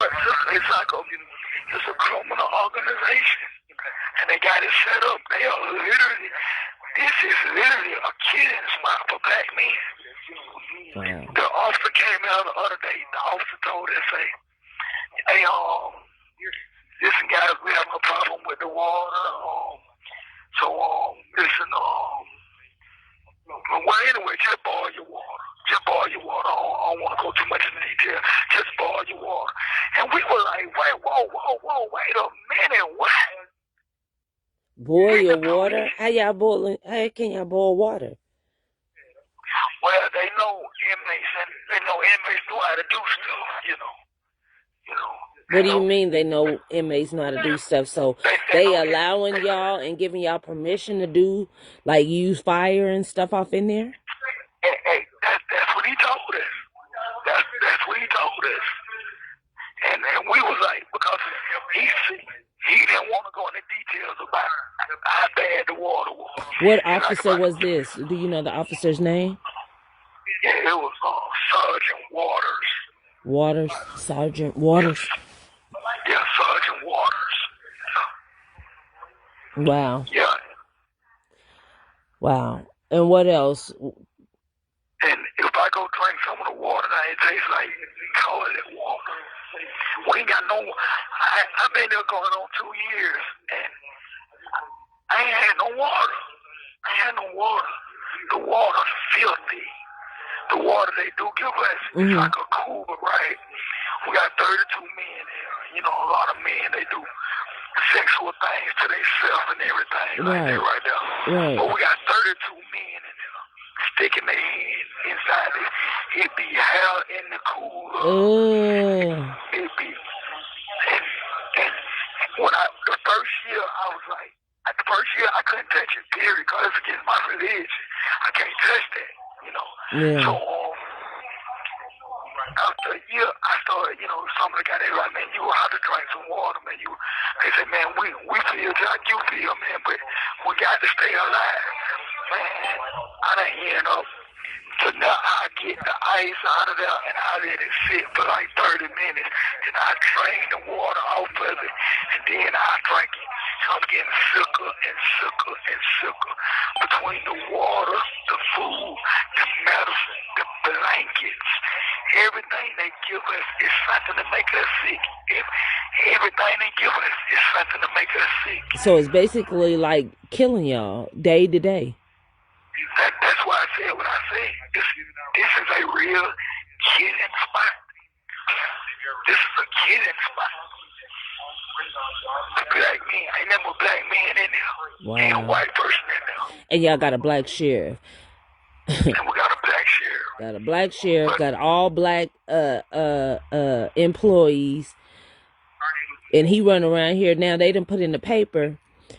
It's a criminal organization, and they got it set up. They are literally, this is literally a killing spot for black men. Wow. The officer came out the other day. The officer told us, hey, listen, guys, we have a problem with the water. Listen, well, anyway, just boil your water. Just boil your water. I don't want to go too much into detail. Just boil your water. And we were like, wait a minute, what? Boil your water? How can y'all boil water? Well, they know inmates, and they know inmates know how to do stuff, you know. What do you mean they know inmates know how to do stuff? So they allowing y'all and giving y'all permission to do, like, use fire and stuff off in there? Hey, that's what he told us. That's what he told us. And we was like, because he didn't want to go into details about how bad the water was. What officer was this? Do you know the officer's name? Yeah, it was Sergeant Waters. Sergeant Waters. Yeah, Sergeant Waters. Wow. Yeah. Wow. And what else? And if I go drink some of the water, now it tastes like toilet water. We ain't got no. I've been there going on 2 years, and I ain't had no water. The water's filthy. The water they do give us is like a cooler, right? We got 32 men here. You know, a lot of men, they do sexual things to themselves and everything like that right there. Right. But we got 32 men in there sticking their head inside it. It be hell in the cooler. It be, and when the first year, I was like, the first year I couldn't touch it, period, because it's against my religion. I can't touch that, you know. Yeah. So after a year, I started, you know, some of the guys, they were like, man, you have to drink some water, man. They said, man, we feel just like you feel, man, but we got to stay alive. Man, I done end up. So now I get the ice out of there and I let it sit for like 30 minutes. And I drain the water off of it and then I drink it. So I'm getting sicker and sicker and sicker. Between the water, the food, the medicine, the blankets, everything they give us is something to make us sick. Everything they give us is something to make us sick. So it's basically like killing y'all day to day. That's why I said what I said. This is a real killing spot. This is a killing spot. Black men, ain't never black men in there. Wow. Ain't a white person in there. And y'all got a black sheriff. And we got a black sheriff. Got a black sheriff, got all black employees. And he run around here. Now they done put in the paper,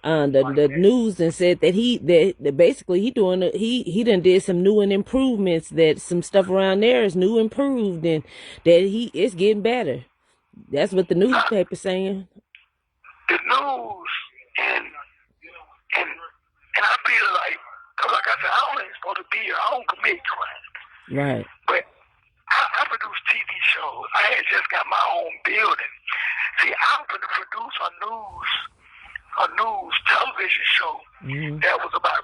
the news, and said that that basically he done did some new and improvements, that some stuff around there is new improved, and that it's getting better. That's what the newspaper's saying. The news and I feel like, cause like I said, I don't even supposed to be here. I don't commit crimes. Right. But I produce TV shows. I had just got my own building. See, I'm going to produce a news television show that was about.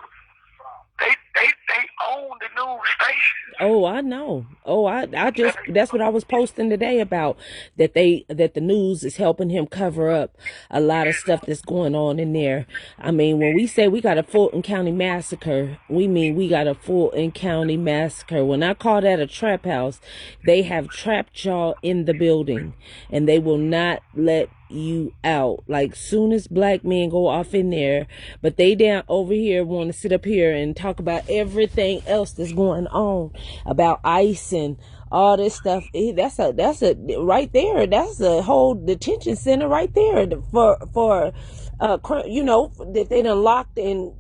They own the news station. Oh, I know. Oh, that's what I was posting today about, that the news is helping him cover up a lot of stuff that's going on in there. I mean, when we say we got a Fulton County massacre, we mean we got a Fulton County massacre. When I call that a trap house, they have trapped y'all in the building and they will not let you out. Like, soon as black men go off in there, but they down over here want to sit up here and talk about everything else that's going on, about ICE and all this stuff. That's a right there. That's a whole detention center right there for you know, that they done locked and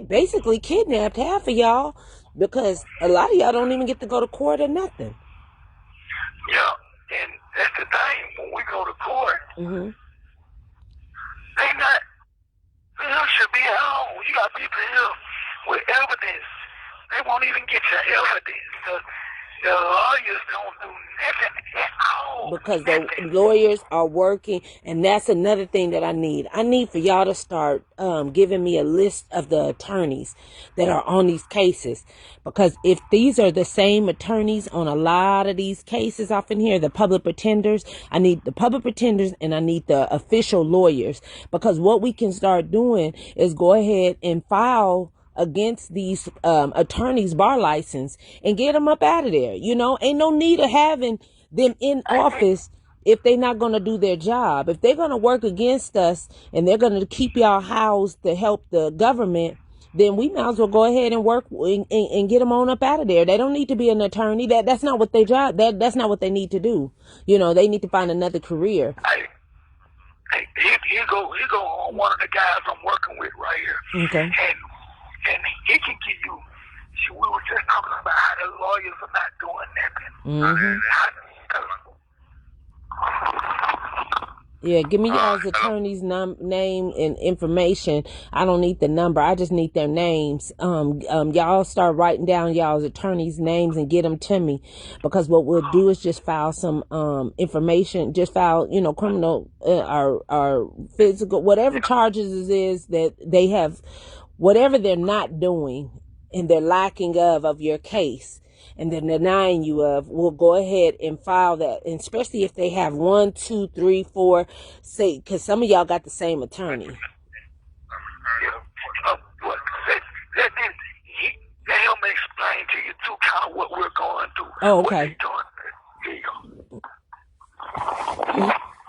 basically kidnapped half of y'all, because a lot of y'all don't even get to go to court or nothing. Yeah, and that's the thing. When we go to court, they should be at home. You got people here with evidence. They won't even get your evidence. The lawyers don't do nothing at all. Because the Nothing. lawyers are working, and that's another thing that I need. I need for y'all to start giving me a list of the attorneys that are on these cases, because if these are the same attorneys on a lot of these cases off in here, the public pretenders, I need the public pretenders and I need the official lawyers, because what we can start doing is go ahead and file against these attorneys' bar license and get them up out of there. You know, ain't no need of having them in office if they're not going to do their job. If they're going to work against us and they're going to keep y'all housed to help the government, then we might as well go ahead and work and get them on up out of there. They don't need to be an attorney. That's not what their job. That's not what they need to do. You know, they need to find another career. He go on one of the guys I'm working with right here. Okay. And he can give you. We were just talking about how the lawyers are not doing nothing. Yeah, give me y'all's attorney's name and information. I don't need the number. I just need their names. Y'all start writing down y'all's attorney's names and get them to me, because what we'll do is just file some information. Just file, you know, criminal or physical, whatever charges it is that they have, whatever they're not doing and they're lacking of your case, and they're denying you of, we'll go ahead and file that. And especially if they have 1, 2, 3, 4, say, because some of y'all got the same attorney. Let him explain to you too, kind of what we're going through. Oh, okay.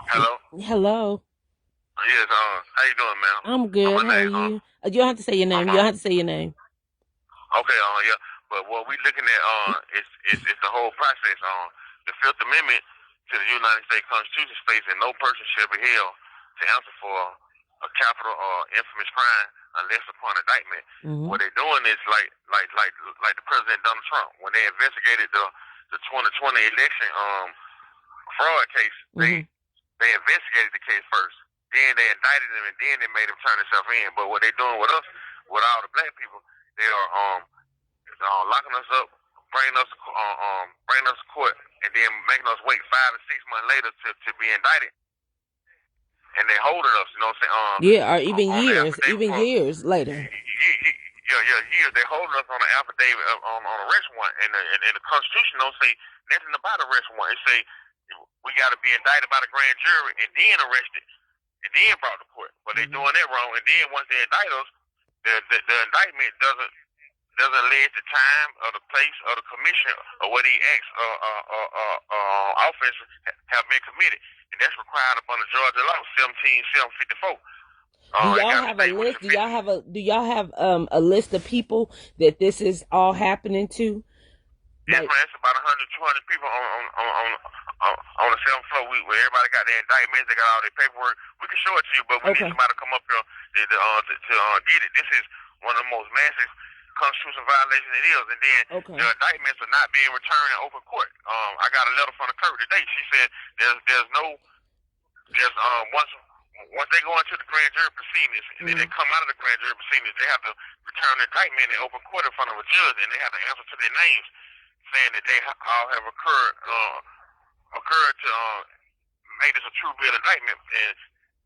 Hello. Hello. Yes. How you doing, man? I'm good. How are you? You don't have to say your name. You don't have to say your name. Okay. Yeah. But what we looking at is the whole process. The Fifth Amendment to the United States Constitution states that no person shall be held to answer for a capital or infamous crime unless upon indictment. Mm-hmm. What they're doing is like the President Donald Trump when they investigated the 2020 election fraud case. They investigated the case first, then they indicted him, and then they made him turn himself in. But what they're doing with us, with all the black people, they are locking us up, bringing us to court, and then making us wait 5 or 6 months later to be indicted. And they holding us, you know what I'm saying? Yeah, or even years later. Years. They holding us on an affidavit on arrest warrant, and the Constitution don't say nothing about arrest warrant. It say we got to be indicted by the grand jury and then arrested and then brought to court. But they doing that wrong, and then once they indict us, the indictment doesn't allege the time or the place or the commission or what the acts offenses have been committed, and that's required upon the Georgia law 17754. Do y'all have a list? Do y'all have a list of people that this is all happening to? Yes, man. It's about 100, 200 people on the 7th floor. Where everybody got their indictments, they got all their paperwork. We can show it to you, but we need somebody to come up here to get it. This is one of the most massive constitutional violation it is, and then the indictments are not being returned in open court. I got a letter from the clerk today. She said once they go into the grand jury proceedings and then they come out of the grand jury proceedings, they have to return the indictment in open court in front of a judge, and they have to answer to their names, saying that they all have occurred to make this a true bill indictment,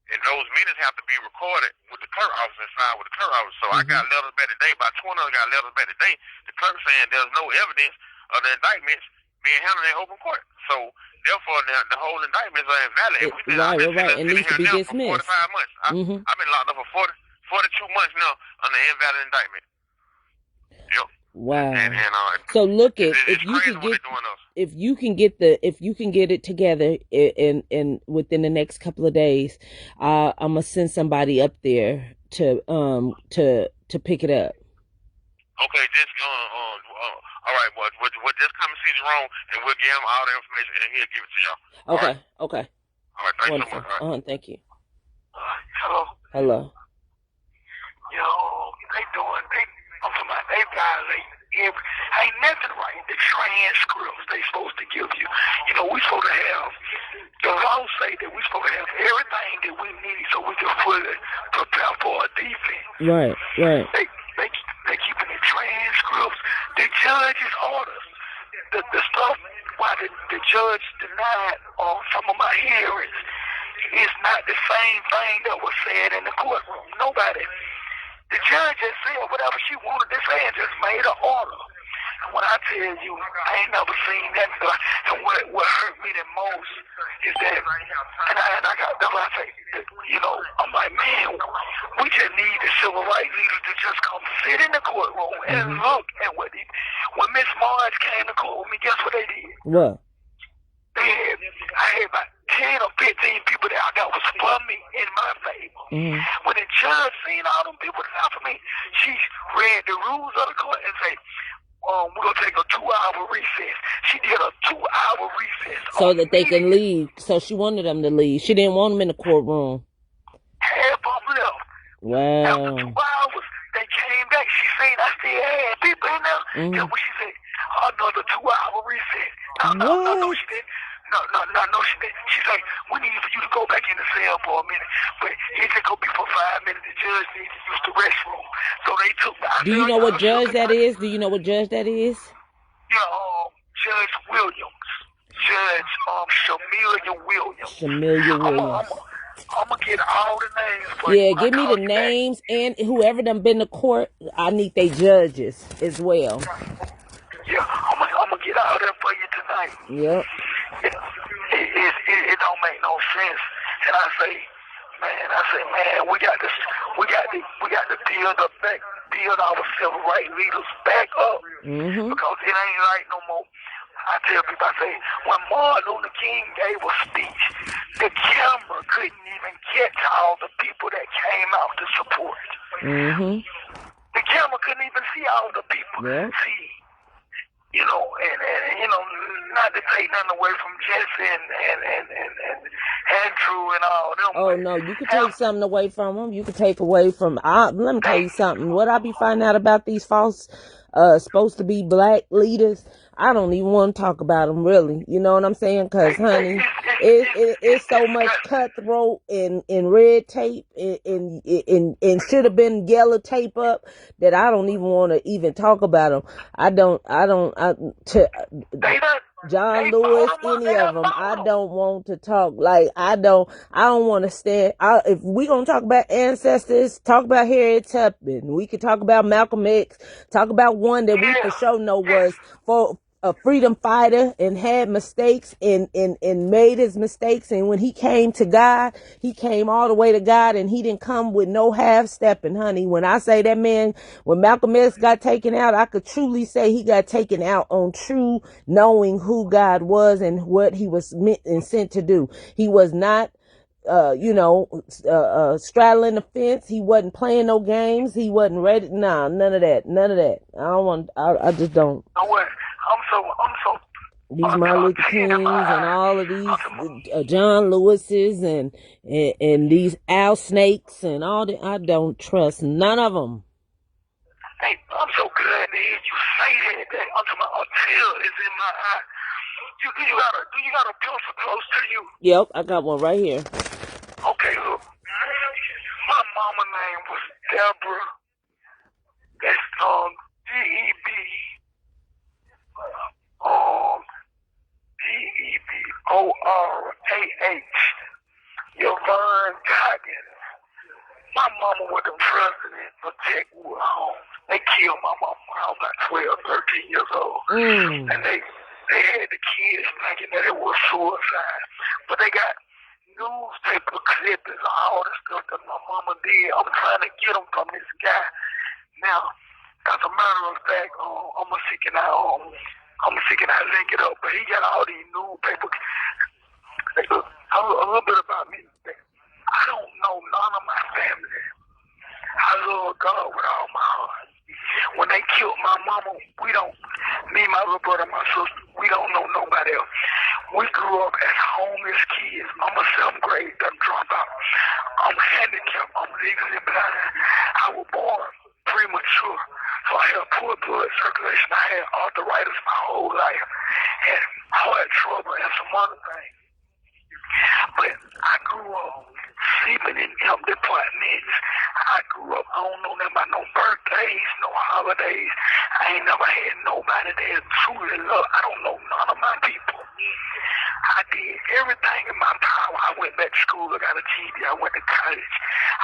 and those minutes have to be recorded with the clerk office and signed with the clerk office. So I got letters back today, about 20 of them got letters back today, the clerk saying there's no evidence of the indictments being handled in open court. So therefore the whole indictments are invalid. Right. It needs to be dismissed. For 45 months. I've been locked up for 42 months now on the invalid indictment. Yep. Wow. And so look at if you can get it together in within the next couple of days, I'm gonna send somebody up there to pick it up. Okay, just all right, well, just come and see Jerome, and we'll give him all the information, and he'll give it to y'all. Okay. All right, thanks Wonderful. so much. Thank you. Hello. Yo, They violate ain't nothing right. The transcripts they supposed to give you. You know, we supposed to have, the law say that we supposed to have everything that we need so we can fully prepare for a defense. Right. They keeping the transcripts, the judge's orders. the stuff why the judge denied some of my hearings is not the same thing that was said in the courtroom. Nobody. The judge just said whatever she wanted to say and just made an order. And when I tell you, I ain't never seen that. And what hurt me the most is that, and I got, that's why I say, you know, I'm like, man, we just need the civil rights leaders to just come sit in the courtroom and look at what they, when Miss Marge came to court with me, guess what they did? What? I had about 10 or 15 people that I got was for me in my favor. When the judge seen all them people that out for me, she read the rules of the court and said, we're going to take a 2-hour recess. She did a 2-hour recess. So that they can leave. So she wanted them to leave. She didn't want them in the courtroom. Half of them left. Wow. After 2 hours, they came back. She seen I still had people in there. That's what she said. Another 2-hour recess. No, she didn't. No, she didn't. She said, we need for you to go back in the cell for a minute. But it's just going to be for 5 minutes. The judge needs to use the restroom. So they took me. Do you know what judge that is? Do you know what judge that is? Yeah, Judge Williams. Judge Shamilia Williams. Shamilia Williams. I'm going to get all the names for you. Yeah, give me the names and whoever done been to court. I need they judges as well. Yeah, I'm going to get all that for you tonight. Yep. It don't make no sense. And I say, man, we got to build our civil rights leaders back up. Because it ain't right no more. I tell people, I say, when Martin Luther King gave a speech, the camera couldn't even get to all the people that came out to support. The camera couldn't even see all the people. See, you know, and you know, not to take nothing away from Jesse and Andrew and all them. Oh no, you could take something away from them. You could take away from. Let me tell you something. What I be finding out about these false, supposed to be black leaders, I don't even want to talk about them really. You know what I'm saying? Because honey, it's so much cutthroat and red tape and should have been yellow tape up that I don't even want to even talk about them. John Lewis, any of them, I don't want to talk. Like, I don't want to stand. If we gonna talk about ancestors, talk about Harriet Tubman. We could talk about Malcolm X, talk about one that we for sure know was for a freedom fighter and had mistakes and made his mistakes. And when he came to God, he came all the way to God and he didn't come with no half stepping, honey. When I say that man, when Malcolm X got taken out, I could truly say he got taken out on true knowing who God was and what he was meant and sent to do. He was not straddling the fence. He wasn't playing no games. He wasn't ready. Nah, none of that. I just don't. I'm so. These Martin Luther Kings and all of these John Lewis's and these Al Snakes and all that. I don't trust none of them. Hey, I'm so glad to hear you say that. I'm talking about a tear is in my eye. Do you got a pencil close to you? Yep, I got one right here. Okay, look. My mama name was Deborah. That's D-E-B. D-E-B-O-R-A-H. Yvonne Goggins. My mama was the president of Techwood Homes. They killed my mama when I was about 12, 13 years old. And they had the kids thinking that it was suicide. But they got newspaper clippings, all the stuff that my mama did. I'm trying to get them from this guy. Now, as a matter of fact, I'm gonna seek it out, link it up. But he got all these newspaper. A little bit about me. I don't know none of my family. I love God with all my heart. When they killed my mama, me, my little brother, my sister, we don't know nobody else. We grew up as homeless kids. I'm a 7th grade dropout. I'm handicapped. I'm legally blind. I was born premature. So I had poor blood circulation. I had arthritis my whole life. Had heart trouble and some other things. But I grew up sleeping in empty apartments. I grew up, I don't know nothing about no birthdays, no holidays. I ain't never had nobody that truly love. I don't know none of my people. I did everything in my power. I went back to school, I got a GED, I went to college,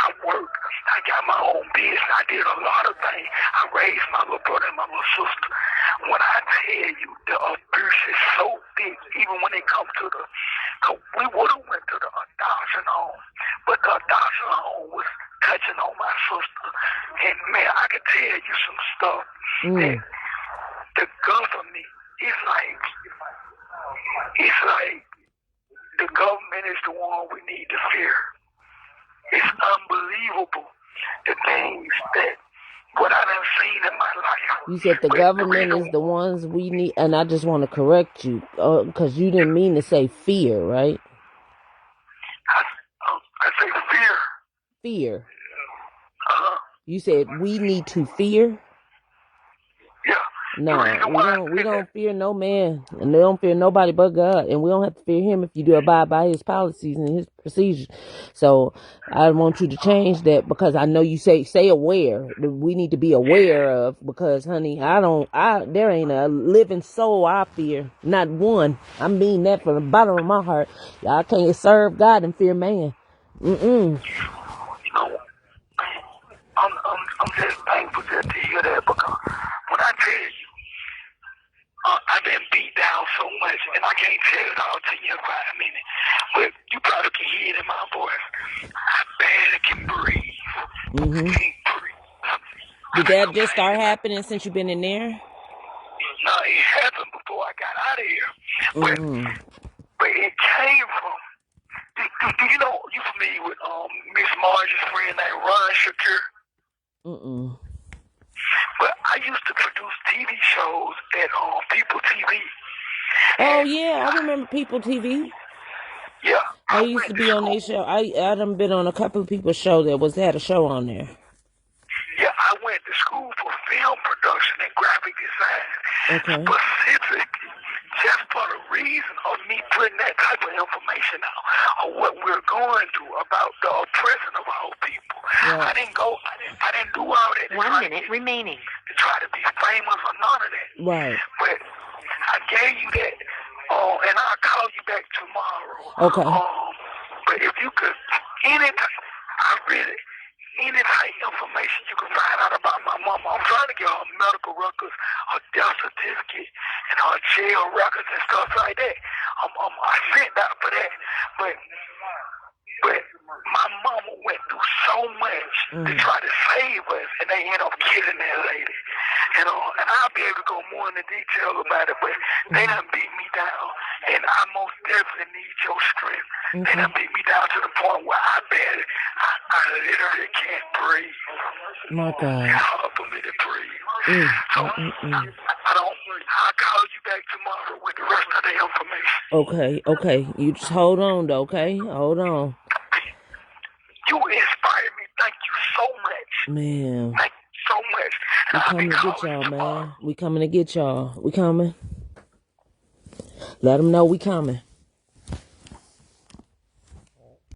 I worked, I got my own business, I did a lot of things. I raised my little brother and my little sister. When I tell you the abuse is so big, even when it comes to cause we would have went to the adoption home, but the adoption home was touching on my sister. And man, I could tell you some stuff that the government is like, it's like the government is the one we need to fear. It's unbelievable the things that what I done seen in my life. You said the government is the ones we need, and I just want to correct you because you didn't mean to say fear, right? I say fear. Fear. Uh-huh. You said we need to fear? Yeah. No, we don't fear no man, and we don't fear nobody but God, and we don't have to fear him if you do abide by his policies and his procedures. So I want you to change that, because I know you say aware. We need to be aware of, because honey, there ain't a living soul I fear, not one. I mean that from the bottom of my heart. I can't serve God and fear man. You know, I'm just thankful just to hear that, because when I tell you, I've been beat down so much, and I can't tell it all to you in 5 minutes, but you probably can hear it in my voice. I barely can breathe. I can't breathe. Did that just start happening since you've been in there? No, it happened before I got out of here. But it came from, do you know, you familiar with Miss Marge's friend named Ron Shakir? But I used to produce TV shows at People TV. Oh yeah, I remember People TV. Yeah. I used to be on their show. I done been on a couple of people's show that had a show on there. Yeah, I went to school for film production and graphic design. Okay. Specifically, just for the reason of me putting that type of information out of what we're going through about the oppression of our people. Right. I didn't do all that. 1 minute remaining. To try to be famous or none of that. Right. But I gave you that, and I'll call you back tomorrow. Okay. But if you could, any type information you can find out about my mama. I'm trying to get her medical records, her death certificate, and her jail records and stuff like that. I sent out for that, but my mama went through so much to try to save us, and they end up killing that lady. And I'll be able to go more into detail about it, but they done beat me down, and I most definitely need your strength. They done beat me down to the point where I literally can't breathe. My God. It's hard for me to breathe. So I'll call you back tomorrow with the rest of the information. Okay. You just hold on though, okay? Hold on. You inspired me. Thank you so much. Man. Thank you so much. We coming to get y'all, man. We coming to get y'all. We coming. Let them know we coming.